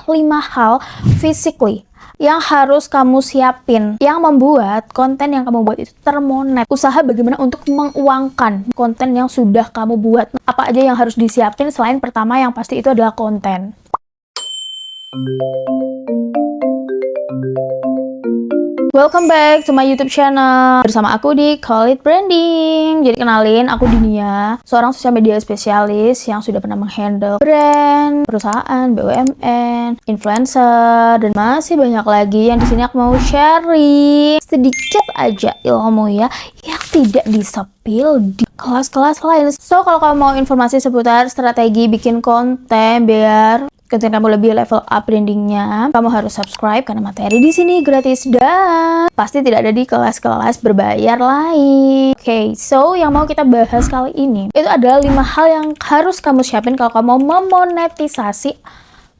adalah 5 hal physically yang harus kamu siapin yang membuat konten yang kamu buat itu termonet. Usaha bagaimana untuk menguangkan konten yang sudah kamu buat. Apa aja yang harus disiapin selain pertama yang pasti itu adalah konten. Welcome back to my YouTube channel. Bersama aku di Call It Branding. Jadi kenalin, aku Dinia, seorang sosial media spesialis yang sudah pernah menghandle brand, perusahaan, BUMN, influencer, dan masih banyak lagi yang di sini aku mau sharing sedikit aja ilmu ya yang tidak disepil di kelas-kelas lain. So kalau kamu mau informasi seputar strategi bikin konten biar konten kamu lebih level up brandingnya, kamu harus subscribe karena materi di sini gratis dan pasti tidak ada di kelas-kelas berbayar lain. Oke, so yang mau kita bahas kali ini itu adalah 5 hal yang harus kamu siapin kalau kamu mau memonetisasi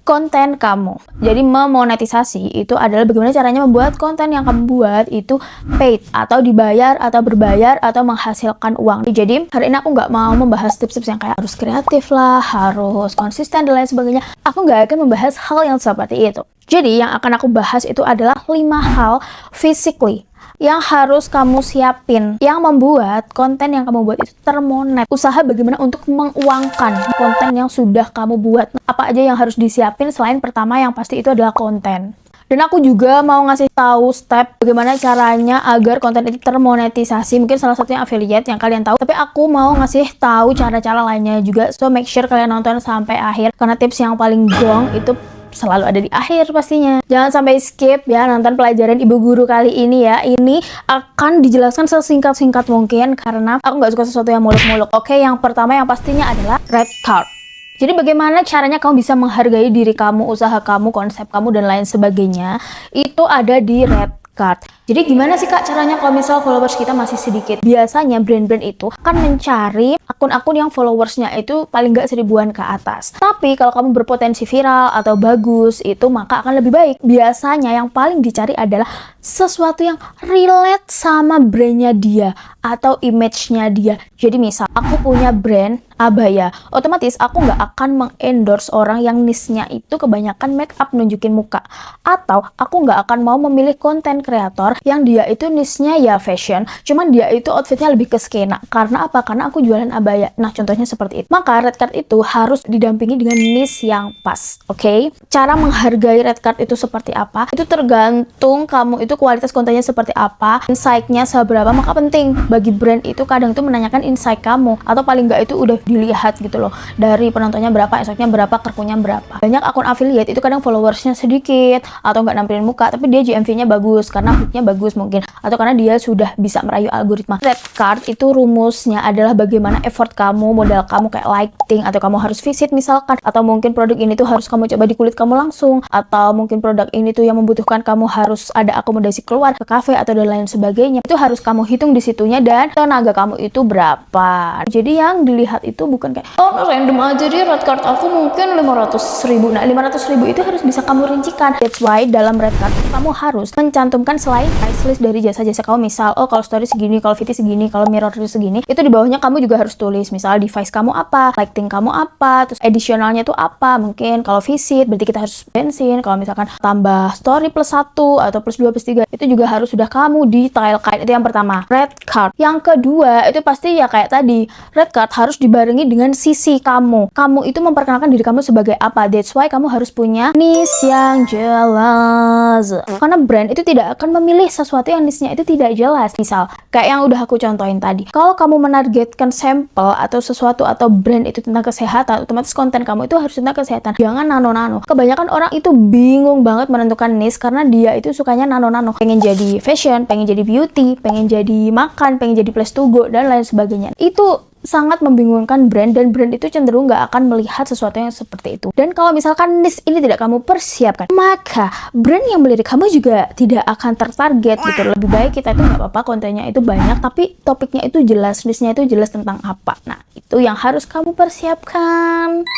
konten kamu. Jadi memonetisasi itu adalah bagaimana caranya membuat konten yang kamu buat itu paid atau dibayar atau berbayar atau menghasilkan uang. Jadi hari ini aku nggak mau membahas tips-tips yang kayak harus kreatif lah, harus konsisten dan lain sebagainya. Aku nggak akan membahas hal yang seperti itu. Jadi yang akan aku bahas itu adalah 5 hal physically yang harus kamu siapin yang membuat konten yang kamu buat itu termonet. Usaha bagaimana untuk menguangkan konten yang sudah kamu buat. Apa aja yang harus disiapin selain pertama yang pasti itu adalah konten. Dan aku juga mau ngasih tahu step bagaimana caranya agar konten itu termonetisasi. Mungkin salah satunya affiliate yang kalian tahu, tapi aku mau ngasih tahu cara-cara lainnya juga. So make sure kalian nonton sampai akhir karena tips yang paling gong itu selalu ada di akhir pastinya. Jangan sampai skip ya nonton pelajaran ibu guru kali ini ya. Ini akan dijelaskan sesingkat-singkat mungkin karena aku nggak suka sesuatu yang muluk-muluk. Oke, yang pertama yang pastinya adalah red card. Jadi bagaimana caranya kamu bisa menghargai diri kamu, usaha kamu, konsep kamu, dan lain sebagainya. Itu ada di red card. Jadi gimana sih Kak caranya kalau misal followers kita masih sedikit? Biasanya brand-brand itu akan mencari akun-akun yang followersnya itu paling nggak 1000-an ke atas. Tapi kalau kamu berpotensi viral atau bagus itu maka akan lebih baik. Biasanya yang paling dicari adalah sesuatu yang relate sama brandnya dia atau image-nya dia. Jadi misal aku punya brand abaya, otomatis aku nggak akan mengendorse orang yang niche-nya itu kebanyakan make up nunjukin muka. Atau aku nggak akan mau memilih konten kreator yang dia itu niche-nya ya fashion, cuman dia itu outfitnya lebih ke skena. Karena apa? Karena aku jualan abaya. Nah, contohnya seperti itu. Maka red card itu harus didampingi dengan niche yang pas. Oke? Cara menghargai red card itu seperti apa? Itu tergantung kamu itu kualitas kontennya seperti apa, insight-nya seberapa. Maka penting bagi brand itu kadang itu menanyakan insight kamu atau paling nggak itu udah dilihat gitu loh. Dari penontonnya berapa, insight-nya berapa, kerkunya berapa. Banyak akun affiliate itu kadang followersnya sedikit atau nggak nampilin muka, tapi dia GMV-nya bagus karena hook-nya bagus mungkin, atau karena dia sudah bisa merayu algoritma. Red card itu rumusnya adalah bagaimana effort kamu, modal kamu kayak lighting, atau kamu harus visit misalkan, atau mungkin produk ini tuh harus kamu coba di kulit kamu langsung, atau mungkin produk ini tuh yang membutuhkan kamu harus ada akomodasi keluar ke kafe atau dan lain sebagainya. Itu harus kamu hitung di situnya dan tenaga kamu itu berapa. Jadi yang dilihat itu bukan kayak random aja deh red card aku mungkin 500.000. Nah 500.000 itu harus bisa kamu rincikan. That's why dalam red card kamu harus mencantumkan selain price list dari jasa-jasa kamu. Misal kalau story segini, kalau VT segini, kalau mirror segini, itu di bawahnya kamu juga harus tulis misal device kamu apa, lighting kamu apa, terus additionalnya tuh apa. Mungkin kalau visit berarti kita harus bensin, kalau misalkan tambah story plus 1 atau plus 2 plus 3 itu juga harus sudah kamu detailkan. Itu yang pertama, red card. Yang kedua itu pasti ya kayak tadi, red card harus dibarengi dengan sisi kamu. Kamu itu memperkenalkan diri kamu sebagai apa. That's why kamu harus punya niche yang jelas. Karena brand itu tidak akan memilih sesuatu yang niche-nya itu tidak jelas. Misal, kayak yang udah aku contohin tadi. Kalau kamu menargetkan sampel atau sesuatu atau brand itu tentang kesehatan, otomatis konten kamu itu harus tentang kesehatan. Jangan nano-nano. Kebanyakan orang itu bingung banget menentukan niche karena dia itu sukanya nano-nano. Pengen jadi fashion, pengen jadi beauty, pengen jadi makan, pengen jadi place to go, dan lain sebagainya. Itu sangat membingungkan brand, dan brand itu cenderung nggak akan melihat sesuatu yang seperti itu. Dan kalau misalkan niche ini tidak kamu persiapkan, maka brand yang melirik kamu juga tidak akan tertarget gitu. Lebih baik kita itu nggak apa-apa kontennya itu banyak, tapi topiknya itu jelas, niche-nya itu jelas tentang apa. Nah, itu yang harus kamu persiapkan.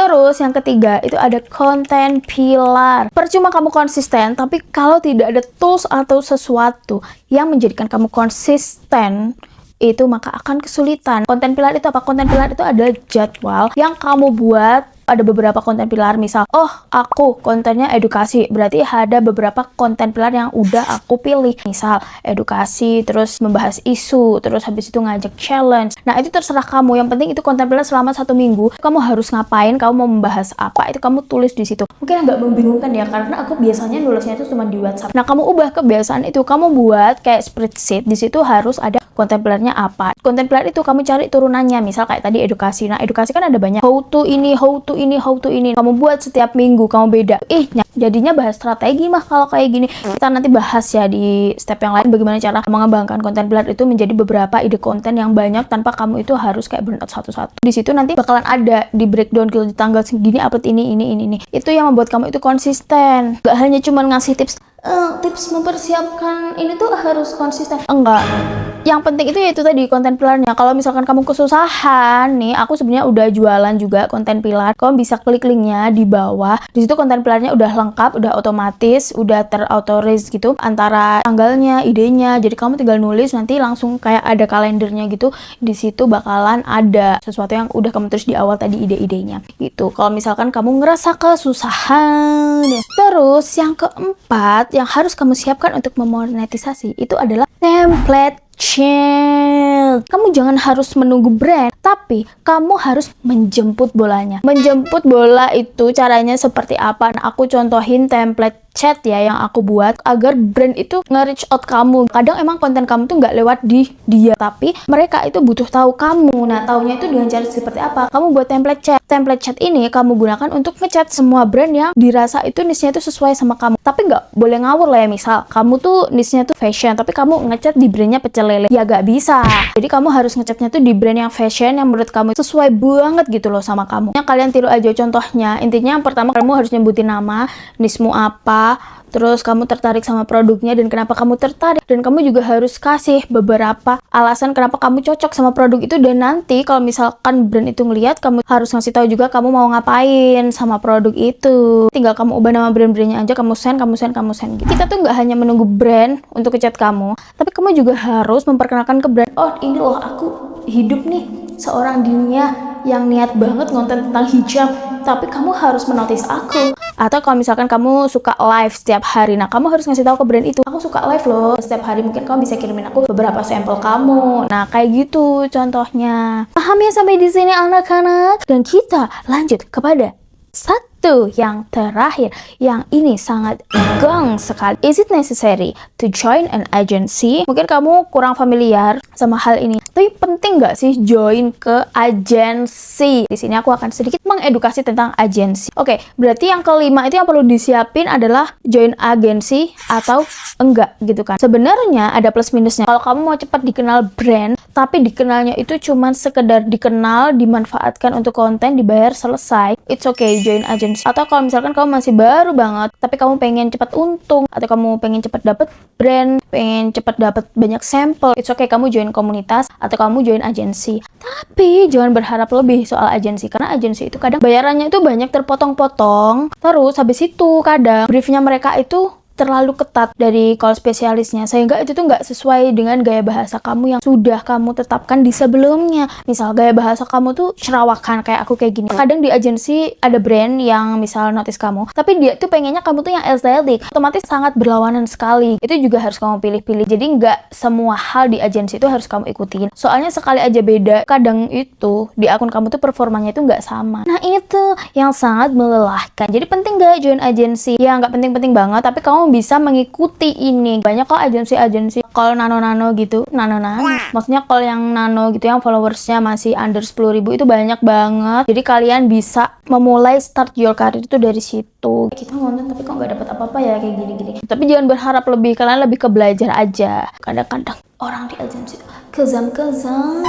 Terus yang ketiga itu ada konten pilar. Percuma kamu konsisten, tapi kalau tidak ada tools atau sesuatu yang menjadikan kamu konsisten, itu maka akan kesulitan. Konten pilar itu apa? Konten pilar itu adalah jadwal yang kamu buat ada beberapa konten pilar. Misal, oh aku kontennya edukasi, berarti ada beberapa konten pilar yang udah aku pilih. Misal edukasi, terus membahas isu, terus habis itu ngajak challenge. Nah itu terserah kamu, yang penting itu konten pilar selama 1 minggu. Kamu harus ngapain, kamu mau membahas apa, itu kamu tulis di situ. Mungkin agak membingungkan ya, karena aku biasanya nulisnya itu cuma di WhatsApp. Nah kamu ubah kebiasaan itu, kamu buat kayak spreadsheet. Di situ harus ada konten pilarnya apa. Konten pilar itu kamu cari turunannya, misal kayak tadi edukasi. Nah edukasi kan ada banyak, how to ini, how to ini, how to ini. Kamu buat setiap minggu, kamu beda. Jadinya bahas strategi mah kalau kayak gini. Kita nanti bahas ya di step yang lain bagaimana cara mengembangkan konten pilar itu menjadi beberapa ide konten yang banyak tanpa kamu itu harus kayak burn out satu-satu. Di situ nanti bakalan ada di breakdown gitu, di tanggal segini upload ini. Itu yang membuat kamu itu konsisten. Gak hanya cuma ngasih tips mempersiapkan ini tuh harus konsisten. Enggak. Yang penting itu yaitu tadi konten pilarnya. Kalau misalkan kamu kesusahan nih, aku sebenarnya udah jualan juga konten pilar. Kamu bisa klik linknya di bawah. Di situ konten pilarnya udah lengkap, udah otomatis, udah terautoris gitu. Antara tanggalnya, idenya. Jadi kamu tinggal nulis, nanti langsung kayak ada kalendernya gitu. Di situ bakalan ada sesuatu yang udah kamu tulis di awal tadi, ide-idenya. Gitu. Kalau misalkan kamu ngerasa kesusahan. Terus yang keempat yang harus kamu siapkan untuk memonetisasi itu adalah template chill. Kamu jangan harus menunggu brand, tapi kamu harus menjemput bolanya. Menjemput bola itu caranya seperti apa? Nah, aku contohin template chat ya yang aku buat agar brand itu nge-reach out kamu. Kadang emang konten kamu tuh nggak lewat di dia, tapi mereka itu butuh tahu kamu. Nah, taunya itu dengan cara seperti apa? Kamu buat template chat. Template chat ini kamu gunakan untuk ngechat semua brand yang dirasa itu niche-nya itu sesuai sama kamu. Tapi nggak boleh ngawur lah ya. Misal kamu tuh niche-nya tuh fashion, tapi kamu ngechat di brandnya pecel lele. Ya nggak bisa. Jadi kamu harus ngechatnya tuh di brand yang fashion yang menurut kamu sesuai banget gitu loh sama kamu. Yang kalian tiru aja contohnya. Intinya yang pertama kamu harus nyebutin nama, niche-mu apa, terus kamu tertarik sama produknya dan kenapa kamu tertarik, dan kamu juga harus kasih beberapa alasan kenapa kamu cocok sama produk itu. Dan nanti kalau misalkan brand itu ngeliat, kamu harus ngasih tahu juga kamu mau ngapain sama produk itu. Tinggal kamu ubah nama brand-brandnya aja, kamu send gitu. Kita tuh nggak hanya menunggu brand untuk ngechat kamu, tapi kamu juga harus memperkenalkan ke brand, oh ini loh aku hidup nih seorang Dinia yang niat banget ngonten tentang hijab, tapi kamu harus menotis aku. Atau kalau misalkan kamu suka live setiap hari, nah kamu harus ngasih tahu ke brand itu, aku suka live loh setiap hari, mungkin kamu bisa kirimin aku beberapa sampel kamu. Nah kayak gitu contohnya. Paham ya sampai di sini anak-anak? Dan kita lanjut kepada satu yang terakhir, yang ini sangat gong sekali. Is it necessary to join an agency? Mungkin kamu kurang familiar sama hal ini, tapi penting nggak sih join ke agensi? Di sini aku akan sedikit mengedukasi tentang agensi. Oke, berarti yang kelima itu yang perlu disiapin adalah join agensi atau enggak gitu kan. Sebenarnya ada plus minusnya. Kalau kamu mau cepat dikenal brand, tapi dikenalnya itu cuman sekedar dikenal, dimanfaatkan untuk konten, dibayar, selesai, it's okay join agency. Atau kalau misalkan kamu masih baru banget, tapi kamu pengen cepat untung, atau kamu pengen cepat dapet brand, pengen cepat dapet banyak sampel, it's okay kamu join komunitas atau kamu join agensi. Tapi jangan berharap lebih soal agensi, karena agensi itu kadang bayarannya itu banyak terpotong-potong. Terus habis itu kadang briefnya mereka itu terlalu ketat dari call spesialisnya, sehingga itu tuh nggak sesuai dengan gaya bahasa kamu yang sudah kamu tetapkan di sebelumnya. Misal gaya bahasa kamu tuh cerawakan kayak aku kayak gini. Kadang di agensi ada brand yang misal notice kamu, tapi dia tuh pengennya kamu tuh yang estetik, otomatis sangat berlawanan sekali. Itu juga harus kamu pilih-pilih. Jadi nggak semua hal di agensi itu harus kamu ikutin. Soalnya sekali aja beda, kadang itu di akun kamu tuh performanya itu nggak sama. Nah itu yang sangat melelahkan. Jadi penting nggak join agensi? Ya nggak penting-penting banget, tapi kamu bisa mengikuti ini. Banyak kok agensi-agensi call nano-nano gitu. Nano-nano. Maksudnya call yang nano gitu, yang followersnya masih under 10.000, itu banyak banget. Jadi kalian bisa memulai start your career itu dari situ. Kita ngonten tapi kok nggak dapat apa-apa ya kayak gini-gini. Tapi jangan berharap lebih, kalian lebih ke belajar aja. Kadang-kadang orang di agensi kezam-kezam.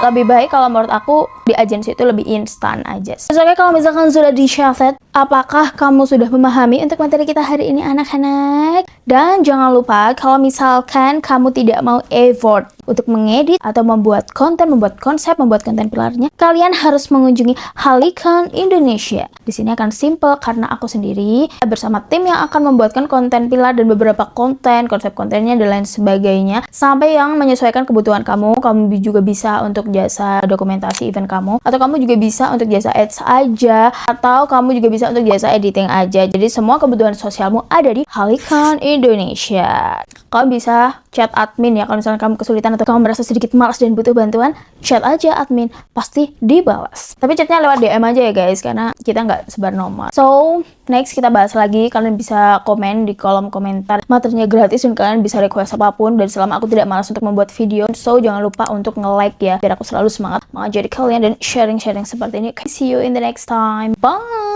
Lebih baik kalau menurut aku di agensi itu lebih instan aja. Oke, kalau misalkan sudah di-share, apakah kamu sudah memahami untuk materi kita hari ini anak-anak? Dan jangan lupa kalau misalkan kamu tidak mau effort untuk mengedit atau membuat konten, membuat konsep, membuat konten pilarnya, kalian harus mengunjungi Halicon Indonesia. Di sini akan simple karena aku sendiri bersama tim yang akan membuatkan konten pilar dan beberapa konten, konsep kontennya dan lain sebagainya, sampai yang menyesuaikan kebutuhan kamu. Kamu juga bisa untuk jasa dokumentasi event kamu, atau kamu juga bisa untuk jasa ads aja, atau kamu juga bisa untuk jasa editing aja. Jadi semua kebutuhan sosialmu ada di Halicon Indonesia. Kamu bisa chat admin ya, kalau misalnya kamu kesulitan atau kamu merasa sedikit malas dan butuh bantuan, chat aja admin, pasti dibalas. Tapi chatnya lewat DM aja ya guys, karena kita nggak sebar nomor. So, next kita bahas lagi. Kalian bisa komen di kolom komentar. Materinya gratis dan kalian bisa request apapun. Dan selama aku tidak malas untuk membuat video, so jangan lupa untuk nge-like ya, biar aku selalu semangat mengajari kalian dan sharing-sharing seperti ini. See you in the next time. Bye!